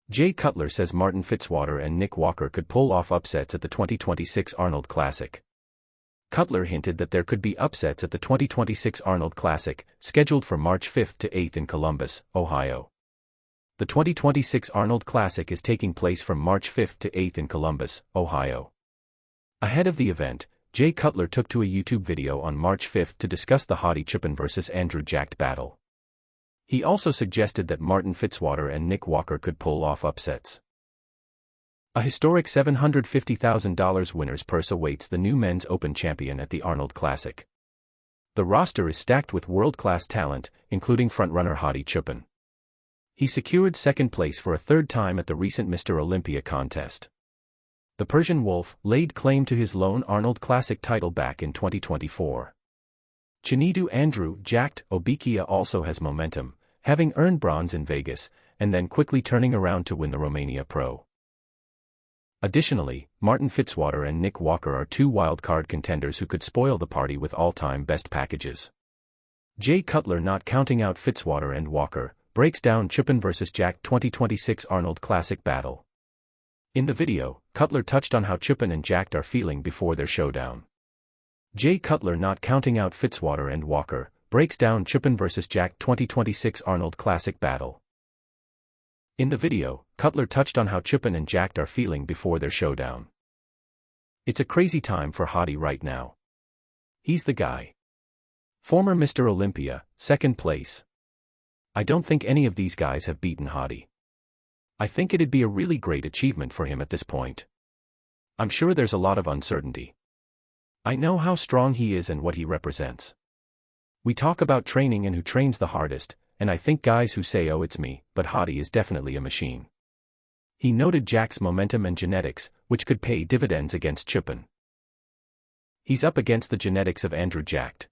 Jay Cutler says Martin Fitzwater and Nick Walker could pull off upsets at the 2026 Arnold Classic. Cutler hinted that there could be upsets at the 2026 Arnold Classic, scheduled for March 5 to 8 in Columbus, Ohio. The 2026 Arnold Classic is taking place from March 5 to 8 in Columbus, Ohio. Ahead of the event, Jay Cutler took to a YouTube video on March 5 to discuss the hottie Chupin vs. Andrew Jacked battle. He also suggested that Martin Fitzwater and Nick Walker could pull off upsets. A historic $750,000 winner's purse awaits the new Men's Open champion at the Arnold Classic. The roster is stacked with world-class talent, including frontrunner hottie Chupin. He secured second place for a third time at the recent Mr. Olympia contest. The Persian Wolf laid claim to his lone Arnold Classic title back in 2024. Chinedu Andrew Jacked Obikia also has momentum, having earned bronze in Vegas, and then quickly turning around to win the Romania Pro. Additionally, Martin Fitzwater and Nick Walker are two wild-card contenders who could spoil the party with all-time best packages. Jay Cutler, not counting out Fitzwater and Walker, breaks down Chupin vs. Jack 2026 Arnold Classic battle. In the video, Cutler touched on how Chupin and Jacked are feeling before their showdown. Jay Cutler, not counting out Fitzwater and Walker, breaks down Chupin vs. Jack 2026 Arnold Classic battle. In the video, Cutler touched on how Chupin and Jacked are feeling before their showdown. It's a crazy time for hottie right now. He's the guy. Former Mr. Olympia, second place. I don't think any of these guys have beaten hottie. I think it'd be a really great achievement for him at this point. I'm sure there's a lot of uncertainty. I know how strong he is and what he represents. We talk about training and who trains the hardest, and I think guys who say, "Oh, it's me," but hottie is definitely a machine. He noted Jack's momentum and genetics, which could pay dividends against Chupin. He's up against the genetics of Andrew Jacked.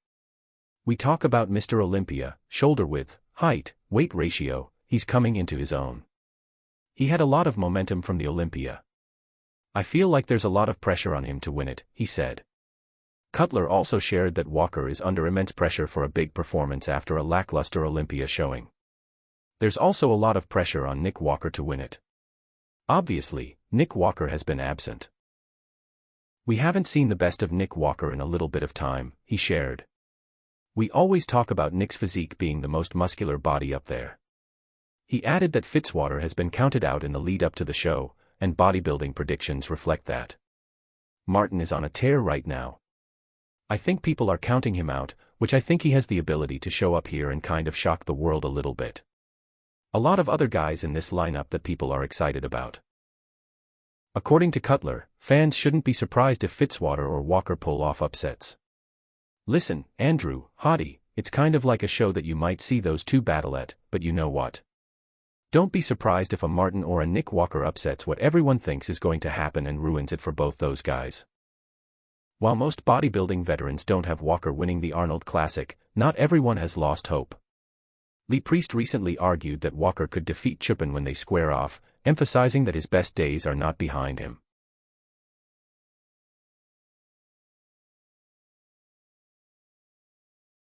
We talk about Mr. Olympia, shoulder width, height, weight ratio, he's coming into his own. He had a lot of momentum from the Olympia. I feel like there's a lot of pressure on him to win it, he said. Cutler also shared that Walker is under immense pressure for a big performance after a lackluster Olympia showing. There's also a lot of pressure on Nick Walker to win it. Obviously, Nick Walker has been absent. We haven't seen the best of Nick Walker in a little bit of time, he shared. We always talk about Nick's physique being the most muscular body up there. He added that Fitzwater has been counted out in the lead-up to the show, and bodybuilding predictions reflect that. Martin is on a tear right now. I think people are counting him out, which I think he has the ability to show up here and kind of shock the world a little bit. A lot of other guys in this lineup that people are excited about. According to Cutler, fans shouldn't be surprised if Fitzwater or Walker pull off upsets. Listen, Andrew, hottie, it's kind of like a show that you might see those two battle at, but you know what? Don't be surprised if a Martin or a Nick Walker upsets what everyone thinks is going to happen and ruins it for both those guys. While most bodybuilding veterans don't have Walker winning the Arnold Classic, not everyone has lost hope. Lee Priest recently argued that Walker could defeat Chupin when they square off, emphasizing that his best days are not behind him.